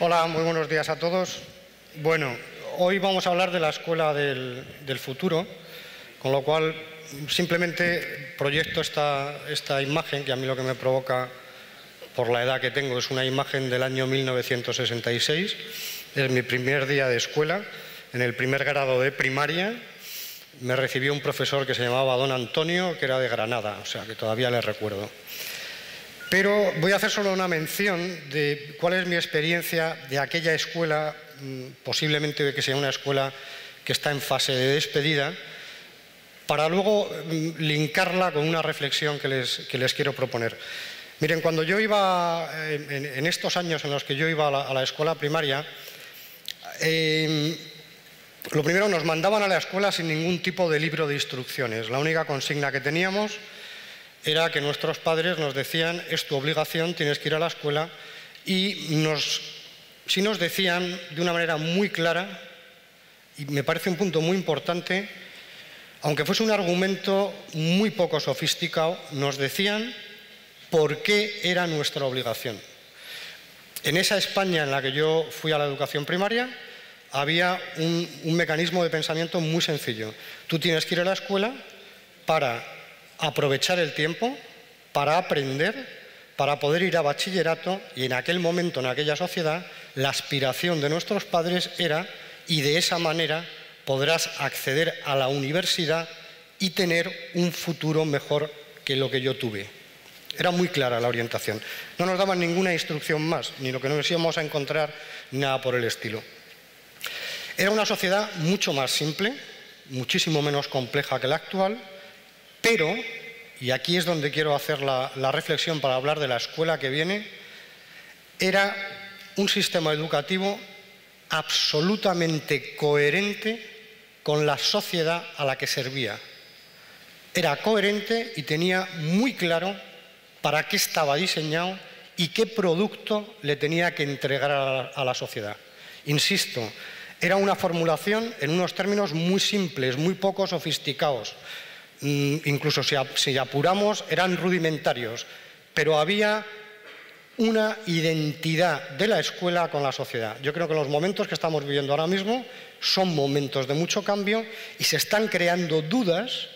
Hola, muy buenos días a todos. Bueno, hoy vamos a hablar de la escuela del futuro, con lo cual simplemente proyecto esta imagen, que a mí lo que me provoca por la edad que tengo es una imagen del año 1966. Es mi primer día de escuela, en el primer grado de primaria. Me recibió un profesor que se llamaba Don Antonio, que era de Granada, o sea que todavía le recuerdo. Pero voy a hacer solo una mención de cuál es mi experiencia de aquella escuela, posiblemente que sea una escuela que está en fase de despedida, para luego linkarla con una reflexión que les quiero proponer. Miren, cuando yo iba, en estos años en los que yo iba a la escuela primaria, lo primero, nos mandaban a la escuela sin ningún tipo de libro de instrucciones. La única consigna que teníamos era que nuestros padres nos decían: es tu obligación, tienes que ir a la escuela, y sí nos decían de una manera muy clara, y me parece un punto muy importante, aunque fuese un argumento muy poco sofisticado, nos decían por qué era nuestra obligación. En esa España en la que yo fui a la educación primaria había un mecanismo de pensamiento muy sencillo. Tú tienes que ir a la escuela para aprovechar el tiempo, para aprender, para poder ir a bachillerato, y en aquel momento, en aquella sociedad, la aspiración de nuestros padres era, y de esa manera podrás acceder a la universidad y tener un futuro mejor que lo que yo tuve. Era muy clara la orientación. No nos daban ninguna instrucción más, ni lo que nos íbamos a encontrar, nada por el estilo. Era una sociedad mucho más simple, muchísimo menos compleja que la actual, pero, y aquí es donde quiero hacer la reflexión para hablar de la escuela que viene, era un sistema educativo absolutamente coherente con la sociedad a la que servía. Era coherente y tenía muy claro para qué estaba diseñado y qué producto le tenía que entregar a la sociedad. Insisto, era una formulación en unos términos muy simples, muy poco sofisticados. Incluso si apuramos, eran rudimentarios, pero había una identidad de la escuela con la sociedad. Yo creo que los momentos que estamos viviendo ahora mismo son momentos de mucho cambio y se están creando dudas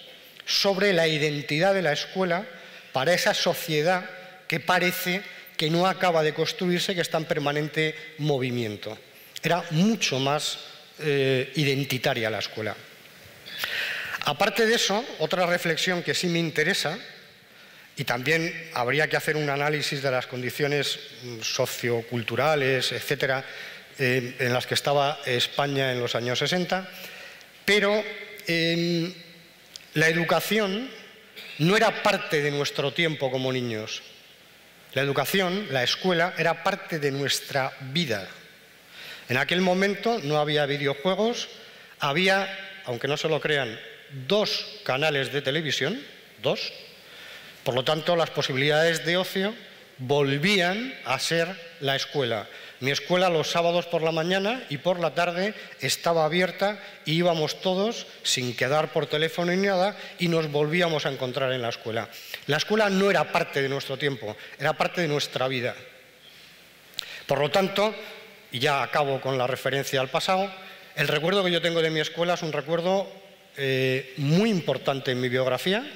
sobre la identidad de la escuela para esa sociedad que parece que no acaba de construirse, que está en permanente movimiento. Era mucho más identitaria la escuela. Aparte de eso, otra reflexión que sí me interesa, y también habría que hacer un análisis de las condiciones socioculturales, etcétera, en las que estaba España en los años 60, pero la educación no era parte de nuestro tiempo como niños. La educación, la escuela, era parte de nuestra vida. En aquel momento no había videojuegos, había, aunque no se lo crean, 2 canales de televisión, 2. Por lo tanto, las posibilidades de ocio volvían a ser la escuela. Mi escuela los sábados por la mañana y por la tarde estaba abierta y íbamos todos, sin quedar por teléfono ni nada, y nos volvíamos a encontrar en la escuela. La escuela no era parte de nuestro tiempo, era parte de nuestra vida. Por lo tanto, y ya acabo con la referencia al pasado, el recuerdo que yo tengo de mi escuela es un recuerdo muy importante en mi biografía.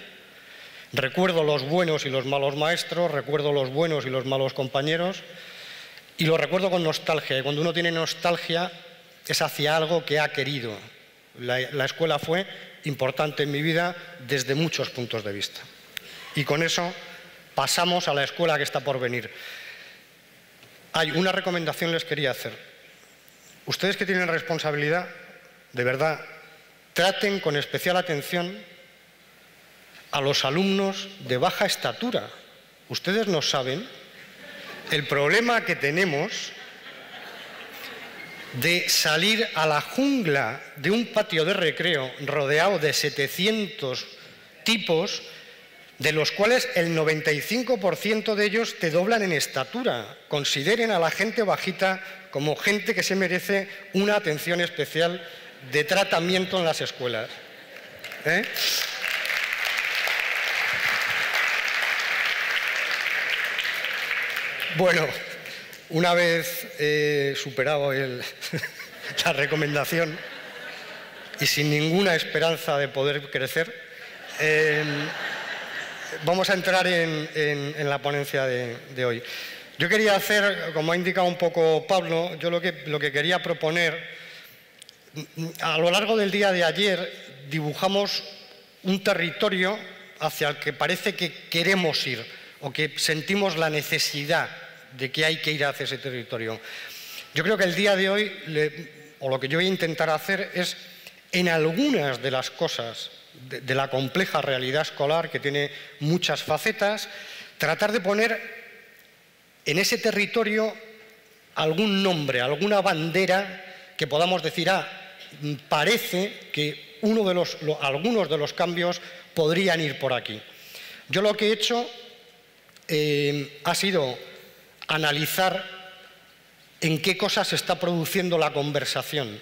Recuerdo los buenos y los malos maestros, recuerdo los buenos y los malos compañeros, y lo recuerdo con nostalgia. Y cuando uno tiene nostalgia es hacia algo que ha querido. La escuela fue importante en mi vida desde muchos puntos de vista. Y con eso pasamos a la escuela que está por venir. Hay una recomendación les quería hacer. Ustedes que tienen responsabilidad, de verdad, traten con especial atención a los alumnos de baja estatura. Ustedes no saben el problema que tenemos de salir a la jungla de un patio de recreo rodeado de 700 tipos, de los cuales el 95% de ellos te doblan en estatura. Consideren a la gente bajita como gente que se merece una atención especial de tratamiento en las escuelas. Bueno, Una vez superado la recomendación y sin ninguna esperanza de poder crecer, vamos a entrar en la ponencia de hoy. Yo quería hacer, como ha indicado un poco Pablo, yo lo que quería proponer, a lo largo del día de ayer dibujamos un territorio hacia el que parece que queremos ir o que sentimos la necesidad de que hay que ir hacia ese territorio. Yo creo que el día de hoy, o lo que yo voy a intentar hacer es, en algunas de las cosas de la compleja realidad escolar, que tiene muchas facetas, tratar de poner en ese territorio algún nombre, alguna bandera que podamos decir, parece que algunos de los cambios podrían ir por aquí. Yo lo que he hecho ha sido analizar en qué cosas se está produciendo la conversación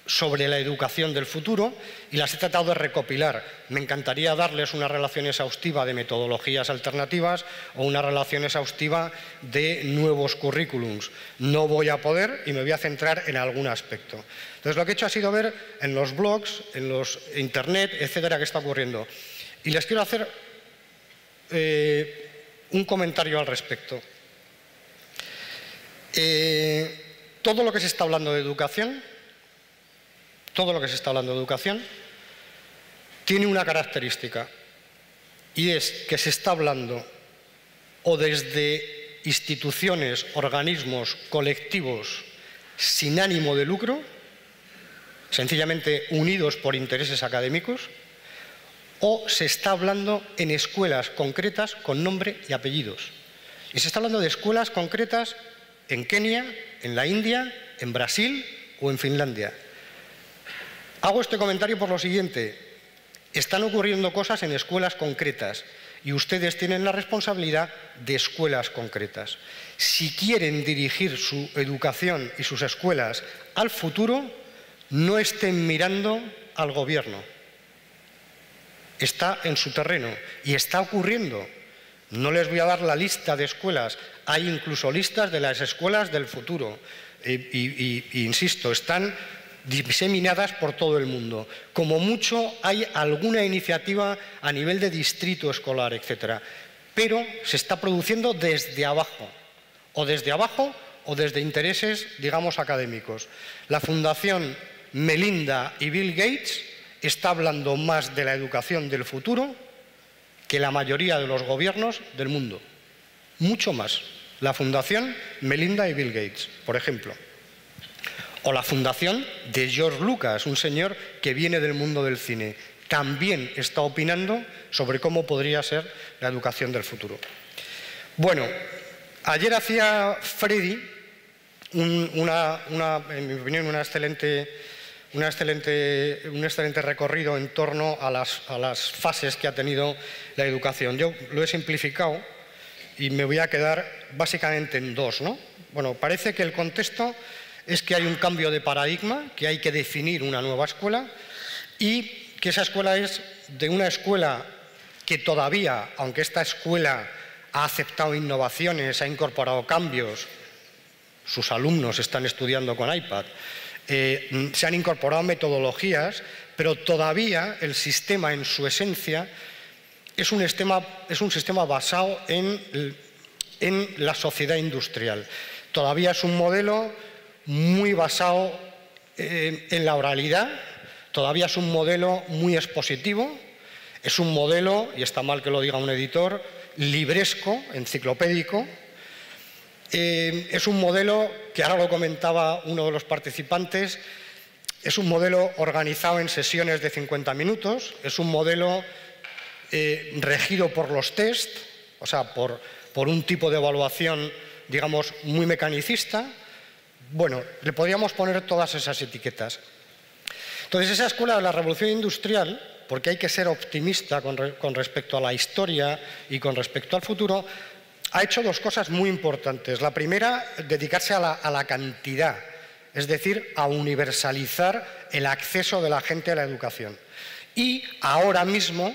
sobre la educación del futuro y las he tratado de recopilar. Me encantaría darles una relación exhaustiva de metodologías alternativas o una relación exhaustiva de nuevos currículums. No voy a poder y me voy a centrar en algún aspecto. Entonces, lo que he hecho ha sido ver en los blogs, en los internet, etcétera, qué está ocurriendo. Y les quiero hacer un comentario al respecto. Todo lo que se está hablando de educación, tiene una característica, y es que se está hablando o desde instituciones, organismos, colectivos sin ánimo de lucro, sencillamente unidos por intereses académicos, o se está hablando en escuelas concretas con nombre y apellidos. Y se está hablando de escuelas concretas en Kenia, en la India, en Brasil o en Finlandia. Hago este comentario por lo siguiente: están ocurriendo cosas en escuelas concretas y ustedes tienen la responsabilidad de escuelas concretas. Si quieren dirigir su educación y sus escuelas al futuro, no estén mirando al gobierno. Está en su terreno y está ocurriendo. No les voy a dar la lista de escuelas, hay incluso listas de las escuelas del futuro. Insisto, están diseminadas por todo el mundo. Como mucho hay alguna iniciativa a nivel de distrito escolar, etcétera. Pero se está produciendo desde abajo o desde intereses, digamos, académicos. La Fundación Melinda y Bill Gates está hablando más de la educación del futuro que la mayoría de los gobiernos del mundo. Mucho más. La Fundación Melinda y Bill Gates, por ejemplo. O la fundación de George Lucas, un señor que viene del mundo del cine. También está opinando sobre cómo podría ser la educación del futuro. Bueno, ayer hacía Freddy en mi opinión, un excelente recorrido en torno a las fases que ha tenido la educación. Yo lo he simplificado y me voy a quedar básicamente en dos, ¿no? Bueno, parece que el contexto es que hay un cambio de paradigma, que hay que definir una nueva escuela y que esa escuela es de una escuela que todavía, aunque esta escuela ha aceptado innovaciones, ha incorporado cambios, sus alumnos están estudiando con iPad, se han incorporado metodologías, pero todavía el sistema en su esencia es un sistema basado en la sociedad industrial. Todavía es un modelo muy basado en la oralidad, todavía es un modelo muy expositivo, es un modelo, y está mal que lo diga un editor, libresco, enciclopédico. Es un modelo que ahora lo comentaba uno de los participantes, es un modelo organizado en sesiones de 50 minutos, es un modelo regido por los test, o sea, por un tipo de evaluación, digamos, muy mecanicista. Bueno, le podríamos poner todas esas etiquetas. Entonces, esa escuela de la revolución industrial, porque hay que ser optimista con respecto a la historia y con respecto al futuro, ha hecho dos cosas muy importantes. La primera, dedicarse a la cantidad, es decir, a universalizar el acceso de la gente a la educación. Y ahora mismo,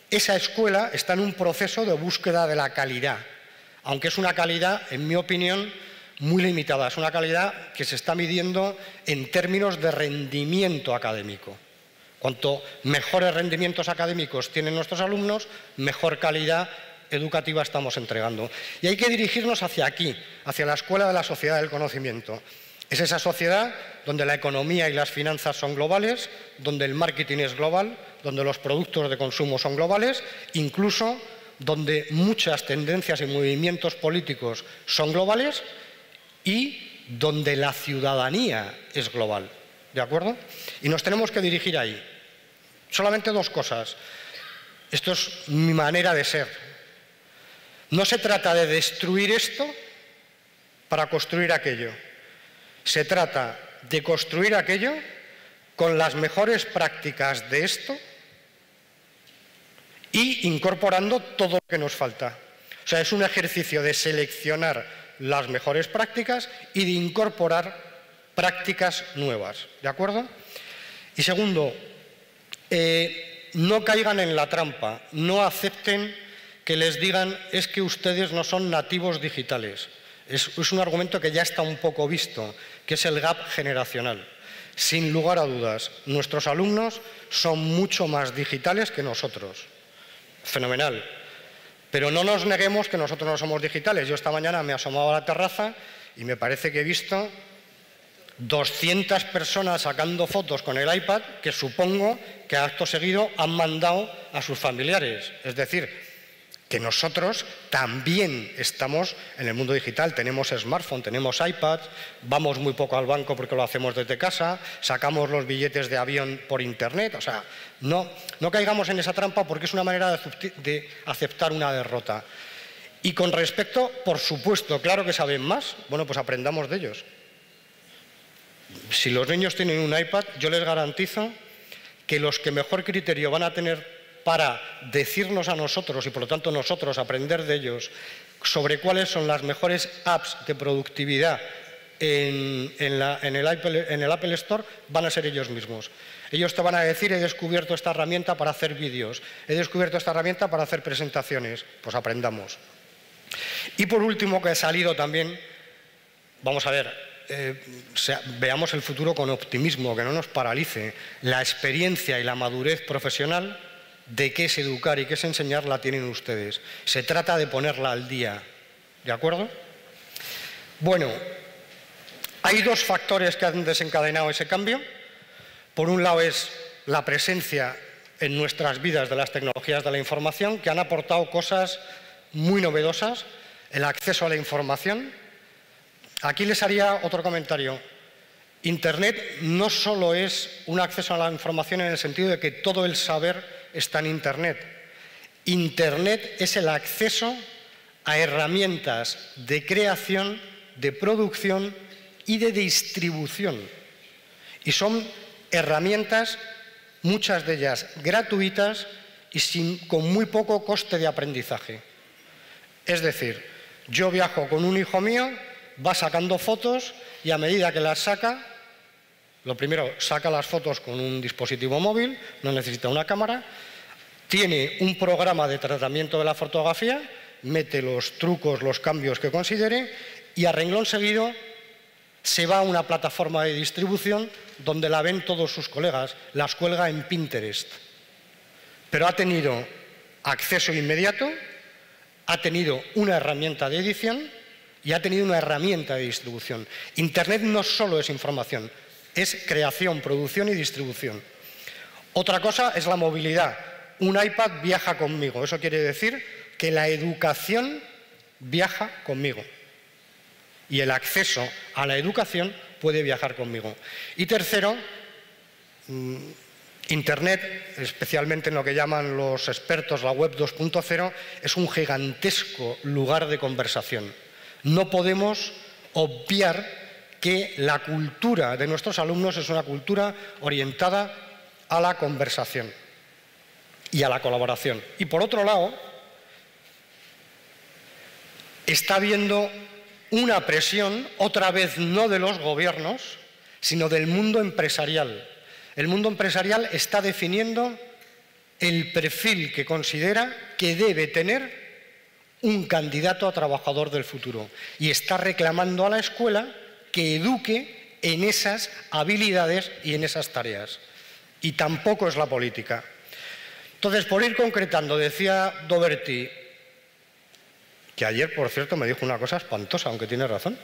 esa escuela está en un proceso de búsqueda de la calidad. aunque es una calidad, en mi opinión, muy limitada. Es una calidad que se está midiendo en términos de rendimiento académico. Cuanto mejores rendimientos académicos tienen nuestros alumnos, mejor calidad educativa estamos entregando. Y hay que dirigirnos hacia aquí, hacia la escuela de la sociedad del conocimiento. Es esa sociedad donde la economía y las finanzas son globales, donde el marketing es global, donde los productos de consumo son globales, incluso donde muchas tendencias y movimientos políticos son globales y donde la ciudadanía es global. ¿De acuerdo? Y nos tenemos que dirigir ahí. Solamente dos cosas. Esto es mi manera de ser. No se trata de destruir esto para construir aquello. Se trata de construir aquello con las mejores prácticas de esto y incorporando todo lo que nos falta. O sea, es un ejercicio de seleccionar las mejores prácticas y de incorporar prácticas nuevas. ¿De acuerdo? Y segundo, no caigan en la trampa, no acepten que les digan es que ustedes no son nativos digitales. Es un argumento que ya está un poco visto, que es el gap generacional. Sin lugar a dudas, nuestros alumnos son mucho más digitales que nosotros. Fenomenal. Pero no nos neguemos que nosotros no somos digitales. Yo esta mañana me asomaba a la terraza y me parece que he visto 200 personas sacando fotos con el iPad que supongo que acto seguido han mandado a sus familiares. Es decir, que nosotros también estamos en el mundo digital. Tenemos smartphone, tenemos iPad, vamos muy poco al banco porque lo hacemos desde casa, sacamos los billetes de avión por internet. O sea, no caigamos en esa trampa porque es una manera de aceptar una derrota. Y con respecto, por supuesto, claro que saben más, bueno, pues aprendamos de ellos. Si los niños tienen un iPad, yo les garantizo que los que mejor criterio van a tener para decirnos a nosotros y por lo tanto nosotros aprender de ellos sobre cuáles son las mejores apps de productividad en el Apple Store van a ser ellos mismos. Ellos te van a decir he descubierto esta herramienta para hacer vídeos, he descubierto esta herramienta para hacer presentaciones. Pues aprendamos. Y por último, que ha salido también, vamos a ver, veamos el futuro con optimismo, que no nos paralice. La experiencia y la madurez profesional de qué es educar y qué es enseñar la tienen ustedes. Se trata de ponerla al día. ¿De acuerdo? Bueno, hay dos factores que han desencadenado ese cambio. Por un lado es la presencia en nuestras vidas de las tecnologías de la información, que han aportado cosas muy novedosas, el acceso a la información. Aquí les haría otro comentario. Internet no solo es un acceso a la información en el sentido de que todo el saber está en Internet. Internet es el acceso a herramientas de creación, de producción y de distribución. Y son herramientas, muchas de ellas gratuitas y con muy poco coste de aprendizaje. Es decir, yo viajo con un hijo mío, va sacando fotos y a medida que las saca, lo primero, saca las fotos con un dispositivo móvil, no necesita una cámara, tiene un programa de tratamiento de la fotografía, mete los trucos, los cambios que considere y a renglón seguido se va a una plataforma de distribución donde la ven todos sus colegas, las cuelga en Pinterest. Pero ha tenido acceso inmediato, ha tenido una herramienta de edición y ha tenido una herramienta de distribución. Internet no solo es información, es creación, producción y distribución. Otra cosa es la movilidad. Un iPad viaja conmigo. Eso quiere decir que la educación viaja conmigo. Y el acceso a la educación puede viajar conmigo. Y tercero, Internet, especialmente en lo que llaman los expertos la web 2.0, es un gigantesco lugar de conversación. No podemos obviar que la cultura de nuestros alumnos es una cultura orientada a la conversación y a la colaboración. Y por otro lado, está habiendo una presión, otra vez no de los gobiernos, sino del mundo empresarial. El mundo empresarial está definiendo el perfil que considera que debe tener un candidato a trabajador del futuro y está reclamando a la escuela que eduque en esas habilidades y en esas tareas. Y tampoco es la política. Entonces, por ir concretando, decía Doberti, que ayer, por cierto, me dijo una cosa espantosa, aunque tiene razón,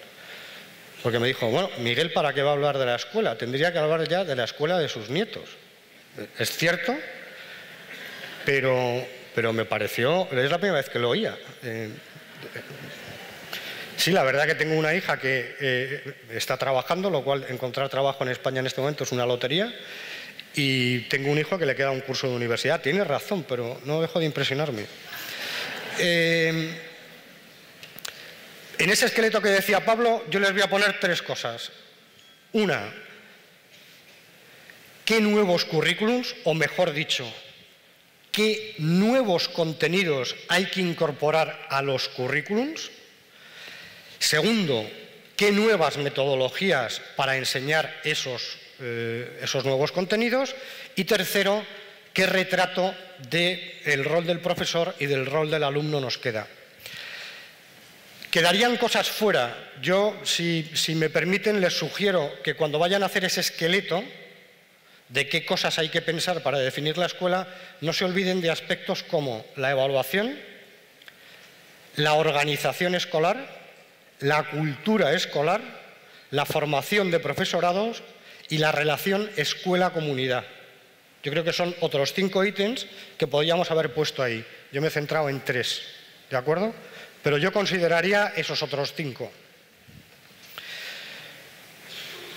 porque me dijo, bueno, Miguel, ¿para qué va a hablar de la escuela? Tendría que hablar ya de la escuela de sus nietos. Es cierto, pero me pareció, es la primera vez que lo oía. Sí, la verdad que tengo una hija que está trabajando, lo cual encontrar trabajo en España en este momento es una lotería, y tengo un hijo que le queda un curso de universidad. Tiene razón, pero no dejo de impresionarme. En ese esqueleto que decía Pablo, yo les voy a poner 3 cosas. Una, ¿qué nuevos currículums, o mejor dicho, qué nuevos contenidos hay que incorporar a los currículums? Segundo, ¿qué nuevas metodologías para enseñar esos nuevos contenidos? Y tercero, ¿qué retrato del rol del profesor y del rol del alumno nos queda? Quedarían cosas fuera. Yo, si me permiten, les sugiero que cuando vayan a hacer ese esqueleto de qué cosas hay que pensar para definir la escuela, no se olviden de aspectos como la evaluación, la organización escolar, la cultura escolar, la formación de profesorados y la relación escuela-comunidad. Yo creo que son otros 5 ítems que podríamos haber puesto ahí. Yo me he centrado en 3, ¿de acuerdo? Pero yo consideraría esos otros 5.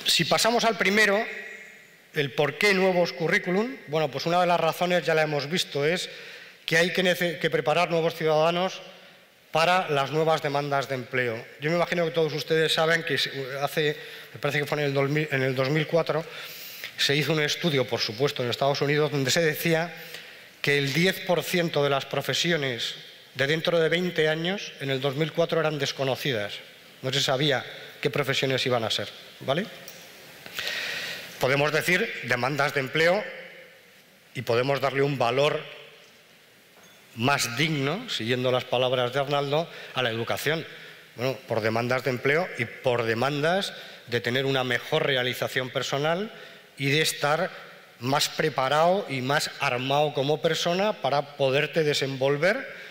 Si pasamos al primero, el por qué nuevos currículum, bueno, pues una de las razones ya la hemos visto, es que hay que preparar nuevos ciudadanos para las nuevas demandas de empleo. Yo me imagino que todos ustedes saben que me parece que fue en el 2004, se hizo un estudio, por supuesto, en Estados Unidos, donde se decía que el 10% de las profesiones de dentro de 20 años, en el 2004, eran desconocidas. No se sabía qué profesiones iban a ser, ¿vale? Podemos decir demandas de empleo y podemos darle un valor más digno, siguiendo las palabras de Arnaldo, a la educación. Bueno, por demandas de empleo y por demandas de tener una mejor realización personal y de estar más preparado y más armado como persona para poderte desenvolver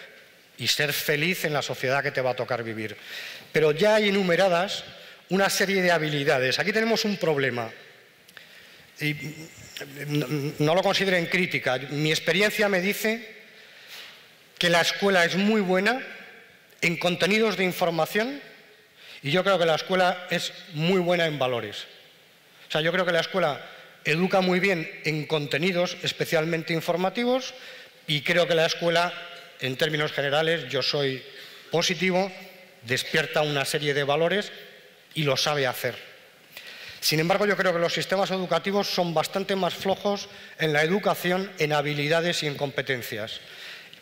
y ser feliz en la sociedad que te va a tocar vivir. Pero ya hay enumeradas una serie de habilidades. Aquí tenemos un problema. Y no lo consideren crítica. Mi experiencia me dice que la escuela es muy buena en contenidos de información y yo creo que la escuela es muy buena en valores. O sea, yo creo que la escuela educa muy bien en contenidos especialmente informativos y creo que la escuela, en términos generales, yo soy positivo, despierta una serie de valores y lo sabe hacer. Sin embargo, yo creo que los sistemas educativos son bastante más flojos en la educación, en habilidades y en competencias.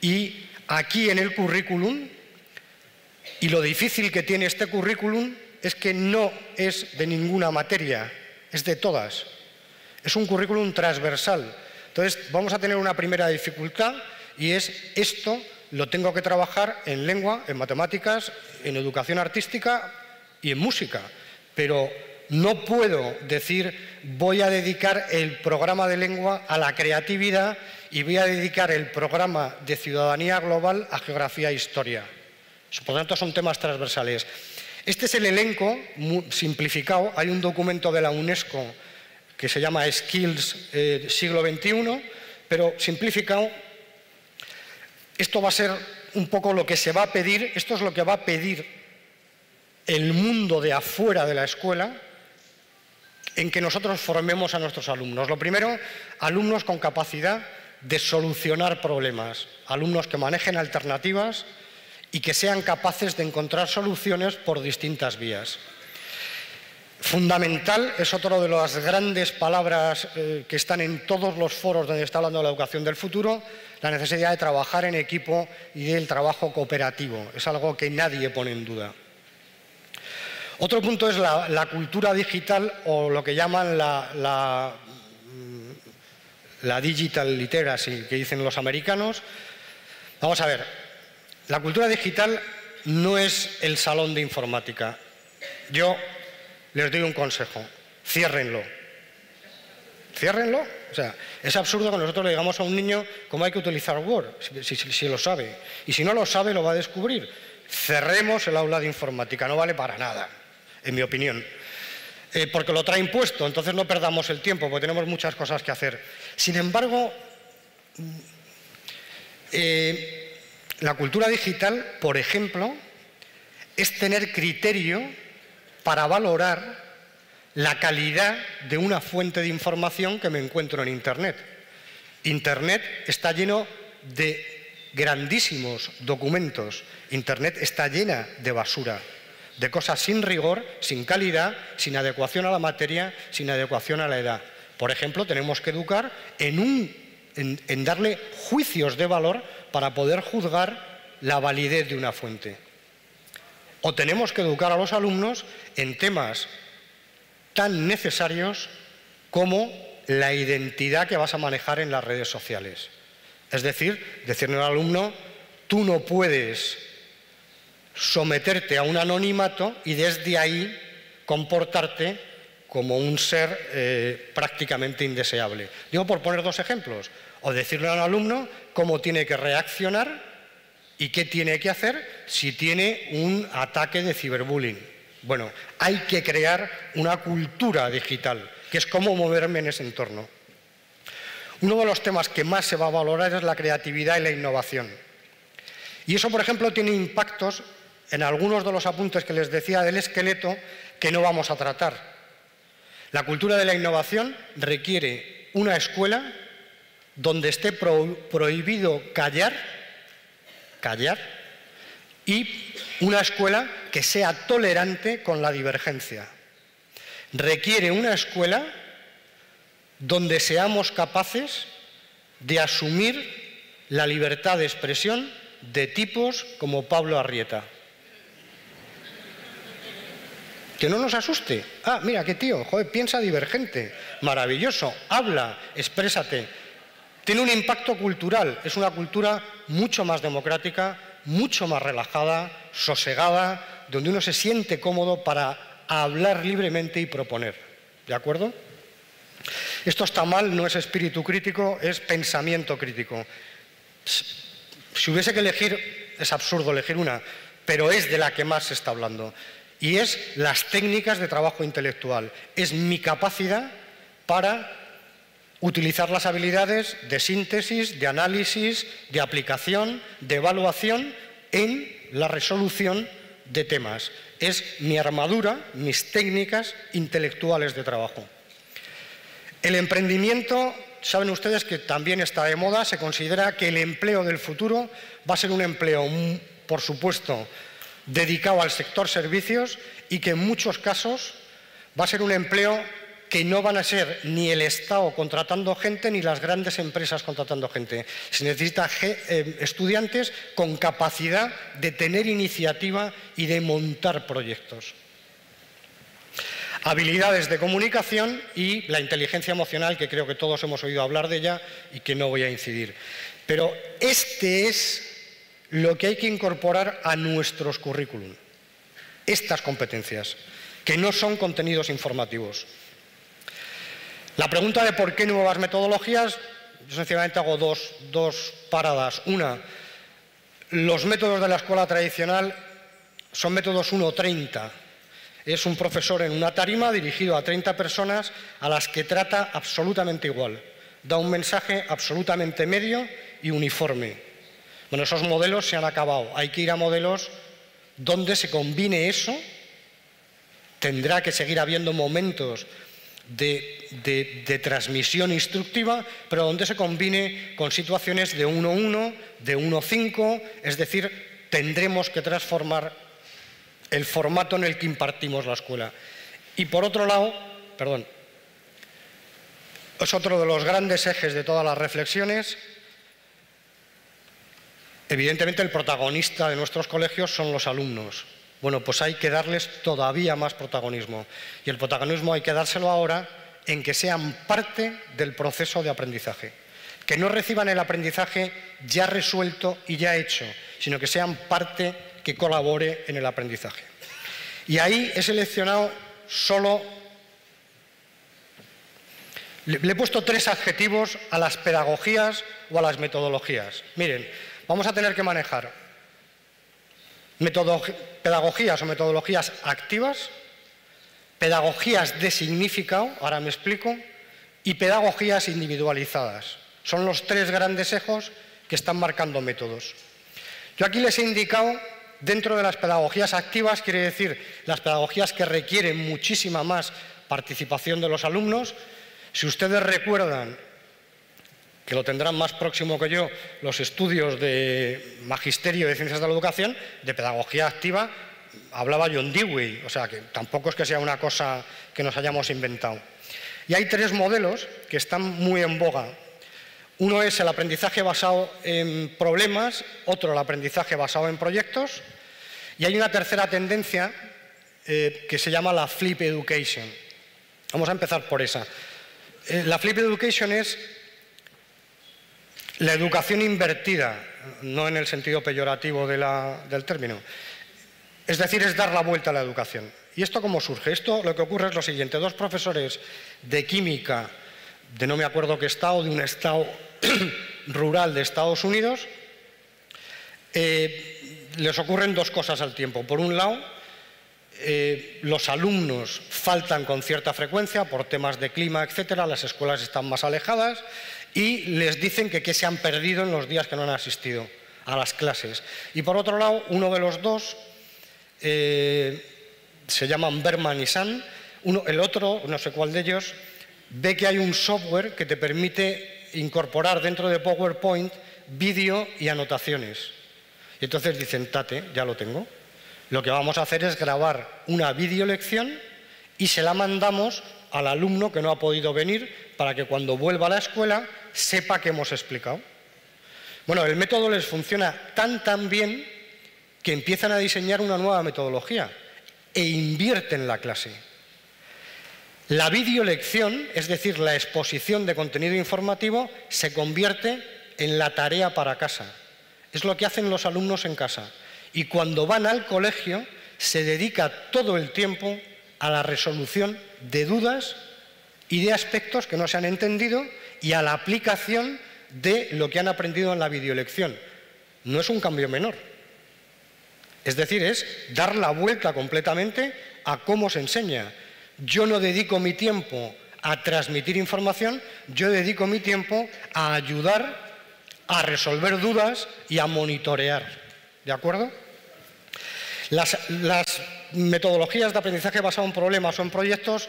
Y aquí en el currículum, y lo difícil que tiene este currículum es que no es de ninguna materia, es de todas. Es un currículum transversal. Entonces, vamos a tener una primera dificultad y es esto lo tengo que trabajar en lengua, en matemáticas, en educación artística y en música. Pero no puedo decir voy a dedicar el programa de lengua a la creatividad y voy a dedicar el programa de ciudadanía global a geografía e historia. Por lo tanto, son temas transversales. Este es el elenco simplificado. Hay un documento de la UNESCO que se llama Skills siglo XXI, pero simplificado. Esto va a ser un poco lo que se va a pedir, esto es lo que va a pedir el mundo de afuera de la escuela en que nosotros formemos a nuestros alumnos. Lo primero, alumnos con capacidad de solucionar problemas, alumnos que manejen alternativas y que sean capaces de encontrar soluciones por distintas vías. Fundamental es otra de las grandes palabras que están en todos los foros donde está hablando de la educación del futuro, la necesidad de trabajar en equipo y del trabajo cooperativo. Es algo que nadie pone en duda. Otro punto es la cultura digital o lo que llaman la digital literacy, que dicen los americanos. Vamos a ver, La cultura digital no es el salón de informática. Yo les doy un consejo, ciérrenlo. Ciérrenlo. O sea, es absurdo que nosotros le digamos a un niño cómo hay que utilizar Word, si lo sabe. Y si no lo sabe, lo va a descubrir. Cerremos el aula de informática, no vale para nada, en mi opinión. Porque lo trae impuesto, entonces no perdamos el tiempo, porque tenemos muchas cosas que hacer. Sin embargo, la cultura digital, por ejemplo, es tener criterio para valorar la calidad de una fuente de información que me encuentro en Internet. Internet está lleno de grandísimos documentos. Internet está llena de basura, de cosas sin rigor, sin calidad, sin adecuación a la materia, sin adecuación a la edad. Por ejemplo, tenemos que educar en darle juicios de valor para poder juzgar la validez de una fuente. O tenemos que educar a los alumnos en temas tan necesarios como la identidad que vas a manejar en las redes sociales. Es decir, decirle al alumno, tú no puedes someterte a un anonimato y desde ahí comportarte como un ser prácticamente indeseable. Digo por poner dos ejemplos. O decirle al alumno cómo tiene que reaccionar y qué tiene que hacer si tiene un ataque de ciberbullying. Bueno, hay que crear una cultura digital, que es cómo moverme en ese entorno. Uno de los temas que más se va a valorar es la creatividad y la innovación. Y eso, por ejemplo, tiene impactos en algunos de los apuntes que les decía del esqueleto que no vamos a tratar. La cultura de la innovación requiere una escuela donde esté prohibido callar, y una escuela que sea tolerante con la divergencia. Requiere una escuela donde seamos capaces de asumir la libertad de expresión de tipos como Pablo Arrieta. Que no nos asuste. Ah, mira, qué tío, joder, piensa divergente. Maravilloso, habla, exprésate. Tiene un impacto cultural, es una cultura mucho más democrática, mucho más relajada, sosegada, donde uno se siente cómodo para hablar libremente y proponer. ¿De acuerdo? Esto está mal, no es espíritu crítico, es pensamiento crítico. Si hubiese que elegir, es absurdo elegir una, pero es de la que más se está hablando. Y es las técnicas de trabajo intelectual. Es mi capacidad para utilizar las habilidades de síntesis, de análisis, de aplicación, de evaluación en la resolución de temas. Es mi armadura, mis técnicas intelectuales de trabajo. El emprendimiento, saben ustedes que también está de moda, se considera que el empleo del futuro va a ser un empleo, por supuesto, dedicado al sector servicios y que en muchos casos va a ser un empleo que no van a ser ni el Estado contratando gente ni las grandes empresas contratando gente. Se necesita estudiantes con capacidad de tener iniciativa y de montar proyectos. Habilidades de comunicación y la inteligencia emocional, que creo que todos hemos oído hablar de ella y que no voy a incidir. Pero este es lo que hay que incorporar a nuestros currículum. Estas competencias, que no son contenidos informativos. La pregunta de por qué nuevas metodologías, yo sencillamente hago dos paradas. Una, los métodos de la escuela tradicional son métodos 1-30. Es un profesor en una tarima dirigido a 30 personas a las que trata absolutamente igual. Da un mensaje absolutamente medio y uniforme. Bueno, esos modelos se han acabado. Hay que ir a modelos donde se combine eso. Tendrá que seguir habiendo momentos de transmisión instructiva, pero donde se combine con situaciones de 1-1, de 1-5, es decir, tendremos que transformar el formato en el que impartimos la escuela. Y por otro lado, es otro de los grandes ejes de todas las reflexiones. Evidentemente el protagonista de nuestros colegios son los alumnos. Bueno, pues hay que darles todavía más protagonismo. Y el protagonismo hay que dárselo ahora en que sean parte del proceso de aprendizaje. Que no reciban el aprendizaje ya resuelto y ya hecho. sino que sean parte que colabore en el aprendizaje. Y ahí he seleccionado solo, le he puesto 3 adjetivos a las pedagogías o a las metodologías. Miren, vamos a tener que manejar pedagogías o metodologías activas, pedagogías de significado, ahora me explico, y pedagogías individualizadas. Son los 3 grandes ejes que están marcando métodos. Yo aquí les he indicado, dentro de las pedagogías activas, quiere decir las pedagogías que requieren muchísima más participación de los alumnos. Si ustedes recuerdan, que lo tendrán más próximo que yo, los estudios de Magisterio de Ciencias de la Educación, de pedagogía activa, hablaba John Dewey, o sea que tampoco es que sea una cosa que nos hayamos inventado. Y hay 3 modelos que están muy en boga. Uno es el aprendizaje basado en problemas, otro el aprendizaje basado en proyectos, y hay una tercera tendencia que se llama la Flip Education. Vamos a empezar por esa. La Flip Education es la educación invertida, no en el sentido peyorativo del término. Es decir, es dar la vuelta a la educación. ¿Y esto cómo surge? Esto lo que ocurre es lo siguiente. 2 profesores de química, de no me acuerdo qué estado, de un estado rural de Estados Unidos, les ocurren 2 cosas al tiempo. Por un lado, los alumnos faltan con cierta frecuencia por temas de clima, etcétera, las escuelas están más alejadas y les dicen que qué se han perdido en los días que no han asistido a las clases. Y por otro lado, uno de los 2 se llaman Berman y Sun, el otro, no sé cuál de ellos, ve que hay un software que te permite incorporar dentro de PowerPoint vídeo y anotaciones. Y entonces dicen, tate, ya lo tengo. Lo que vamos a hacer es grabar una videolección y se la mandamos al alumno que no ha podido venir para que cuando vuelva a la escuela sepa que hemos explicado. Bueno, el método les funciona tan bien que empiezan a diseñar una nueva metodología e invierten la clase. La videolección, es decir, la exposición de contenido informativo, se convierte en la tarea para casa. Es lo que hacen los alumnos en casa. Y cuando van al colegio, se dedica todo el tiempo a la resolución de dudas y de aspectos que no se han entendido y a la aplicación de lo que han aprendido en la videolección. No es un cambio menor. Es decir, es dar la vuelta completamente a cómo se enseña. Yo no dedico mi tiempo a transmitir información, yo dedico mi tiempo a ayudar a resolver dudas y a monitorear. ¿De acuerdo? Las metodologías de aprendizaje basado en problemas o en proyectos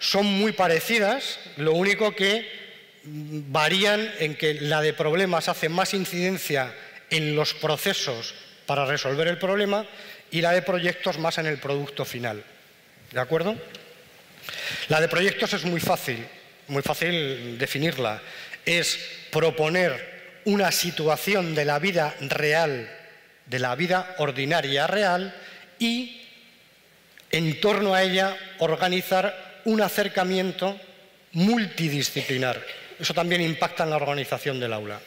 son muy parecidas, lo único que varían en que la de problemas hace más incidencia en los procesos para resolver el problema y la de proyectos más en el producto final. ¿De acuerdo? La de proyectos es muy fácil definirla. Es proponer una situación de la vida real, de la vida ordinaria real, y en torno a ella organizar un acercamiento multidisciplinar. Eso también impacta en la organización del aula.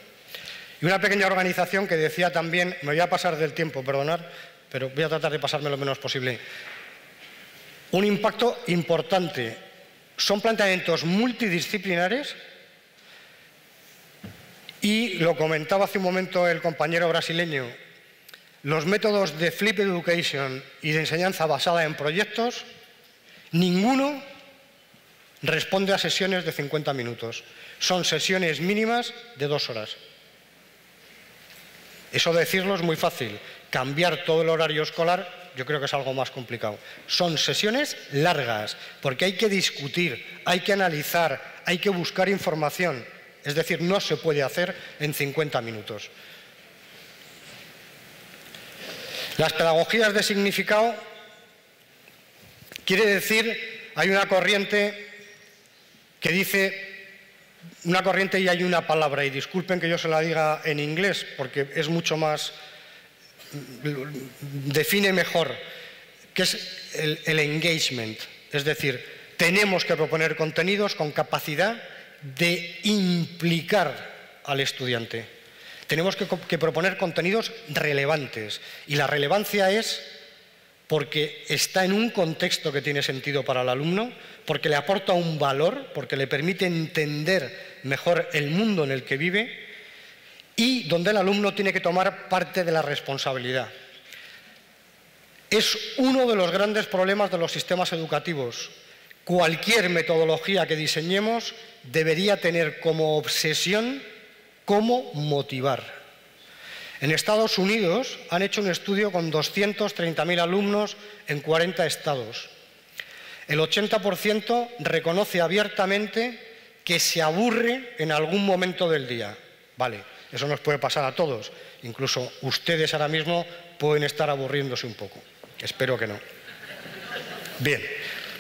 Y una pequeña organización que decía también, me voy a pasar del tiempo, perdonad, pero voy a tratar de pasarme lo menos posible. Un impacto importante. Son planteamientos multidisciplinares y lo comentaba hace un momento el compañero brasileño. Los métodos de Flip Education y de enseñanza basada en proyectos, ninguno responde a sesiones de 50 minutos. Son sesiones mínimas de 2 horas. Eso decirlo es muy fácil. Cambiar todo el horario escolar yo creo que es algo más complicado. Son sesiones largas, porque hay que discutir, hay que analizar, hay que buscar información. Es decir, no se puede hacer en 50 minutos. Las pedagogías de significado quiere decir, hay una corriente que dice, una corriente y hay una palabra, y disculpen que yo se la diga en inglés, porque es mucho más, define mejor, que es el engagement. Es decir, tenemos que proponer contenidos con capacidad de implicar al estudiante. Tenemos que proponer contenidos relevantes. Y la relevancia es porque está en un contexto que tiene sentido para el alumno, porque le aporta un valor, porque le permite entender mejor el mundo en el que vive y donde el alumno tiene que tomar parte de la responsabilidad. Es uno de los grandes problemas de los sistemas educativos. Cualquier metodología que diseñemos debería tener como obsesión cómo motivar. En Estados Unidos han hecho un estudio con 230.000 alumnos en 40 estados. El 80% reconoce abiertamente que se aburre en algún momento del día. Vale, eso nos puede pasar a todos. Incluso ustedes ahora mismo pueden estar aburriéndose un poco. Espero que no. Bien.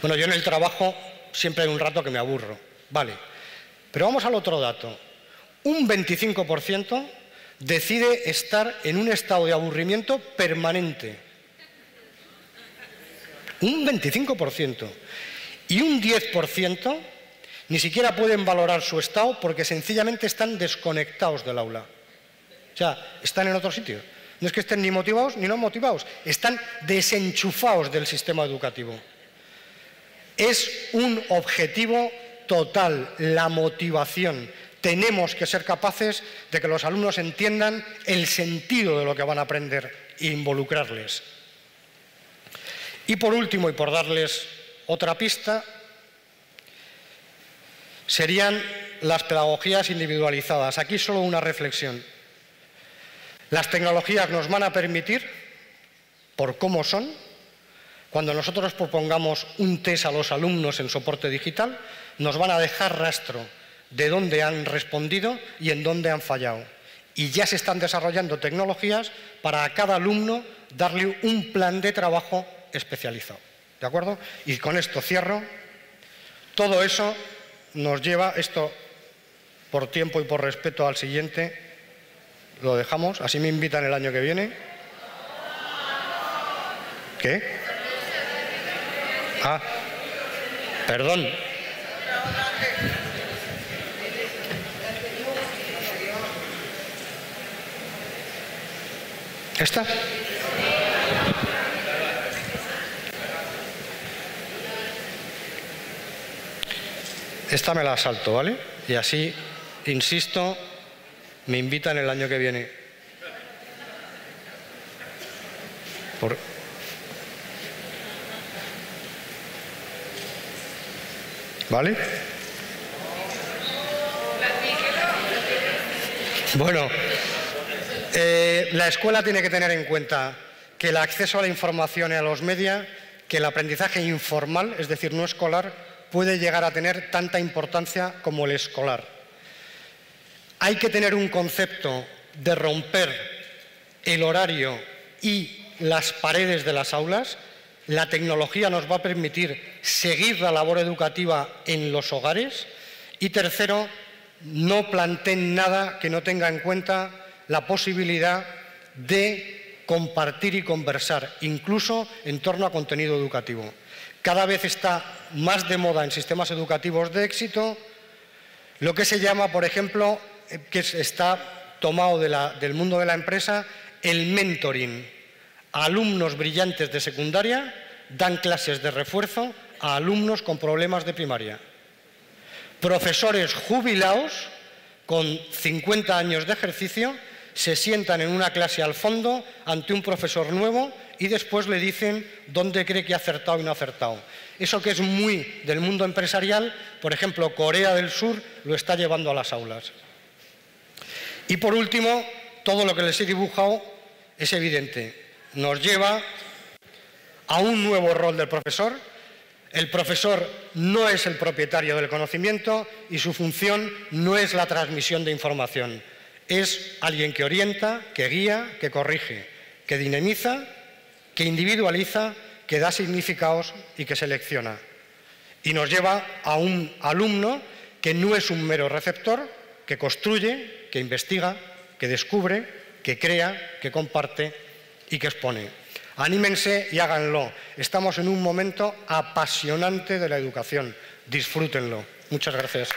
Bueno, yo en el trabajo siempre hay un rato que me aburro. Vale. Pero vamos al otro dato. Un 25% decide estar en un estado de aburrimiento permanente. Un 25%. Y un 10% ni siquiera pueden valorar su estado porque sencillamente están desconectados del aula. O sea, están en otro sitio. No es que estén ni motivados ni no motivados, están desenchufados del sistema educativo. Es un objetivo total, la motivación. Tenemos que ser capaces de que los alumnos entiendan el sentido de lo que van a aprender e involucrarles. Y por último, y por darles otra pista, serían las pedagogías individualizadas. Aquí solo una reflexión. Las tecnologías nos van a permitir, por cómo son, cuando nosotros propongamos un test a los alumnos en soporte digital, nos van a dejar rastro de dónde han respondido y en dónde han fallado. Y ya se están desarrollando tecnologías para a cada alumno darle un plan de trabajo especializado. ¿De acuerdo? Y con esto cierro. Todo eso nos lleva, esto por tiempo y por respeto al siguiente, lo dejamos, así me invitan el año que viene. ¿Qué? Ah, perdón. ¿Esta? Esta me la salto, ¿vale? Y así, insisto, me invitan el año que viene. ¿Vale? Bueno, la escuela tiene que tener en cuenta que el acceso a la información y a los medios, que el aprendizaje informal, es decir, no escolar, puede llegar a tener tanta importancia como el escolar. Hay que tener un concepto de romper el horario y las paredes de las aulas. La tecnología nos va a permitir seguir la labor educativa en los hogares. Y tercero, no planteen nada que no tenga en cuenta la posibilidad de compartir y conversar, incluso en torno a contenido educativo. Cada vez está más de moda en sistemas educativos de éxito lo que se llama, por ejemplo, que está tomado del mundo de la empresa, el mentoring. Alumnos brillantes de secundaria dan clases de refuerzo a alumnos con problemas de primaria. Profesores jubilados con 50 años de ejercicio se sientan en una clase al fondo ante un profesor nuevo y después le dicen dónde cree que ha acertado y no ha acertado. Eso que es muy del mundo empresarial, por ejemplo, Corea del Sur lo está llevando a las aulas. Y por último, todo lo que les he dibujado es evidente. Nos lleva a un nuevo rol del profesor. El profesor no es el propietario del conocimiento y su función no es la transmisión de información. Es alguien que orienta, que guía, que corrige, que dinamiza, que individualiza, que da significados y que selecciona. Y nos lleva a un alumno que no es un mero receptor, que construye, que investiga, que descubre, que crea, que comparte y que expone. Anímense y háganlo. Estamos en un momento apasionante de la educación. Disfrútenlo. Muchas gracias.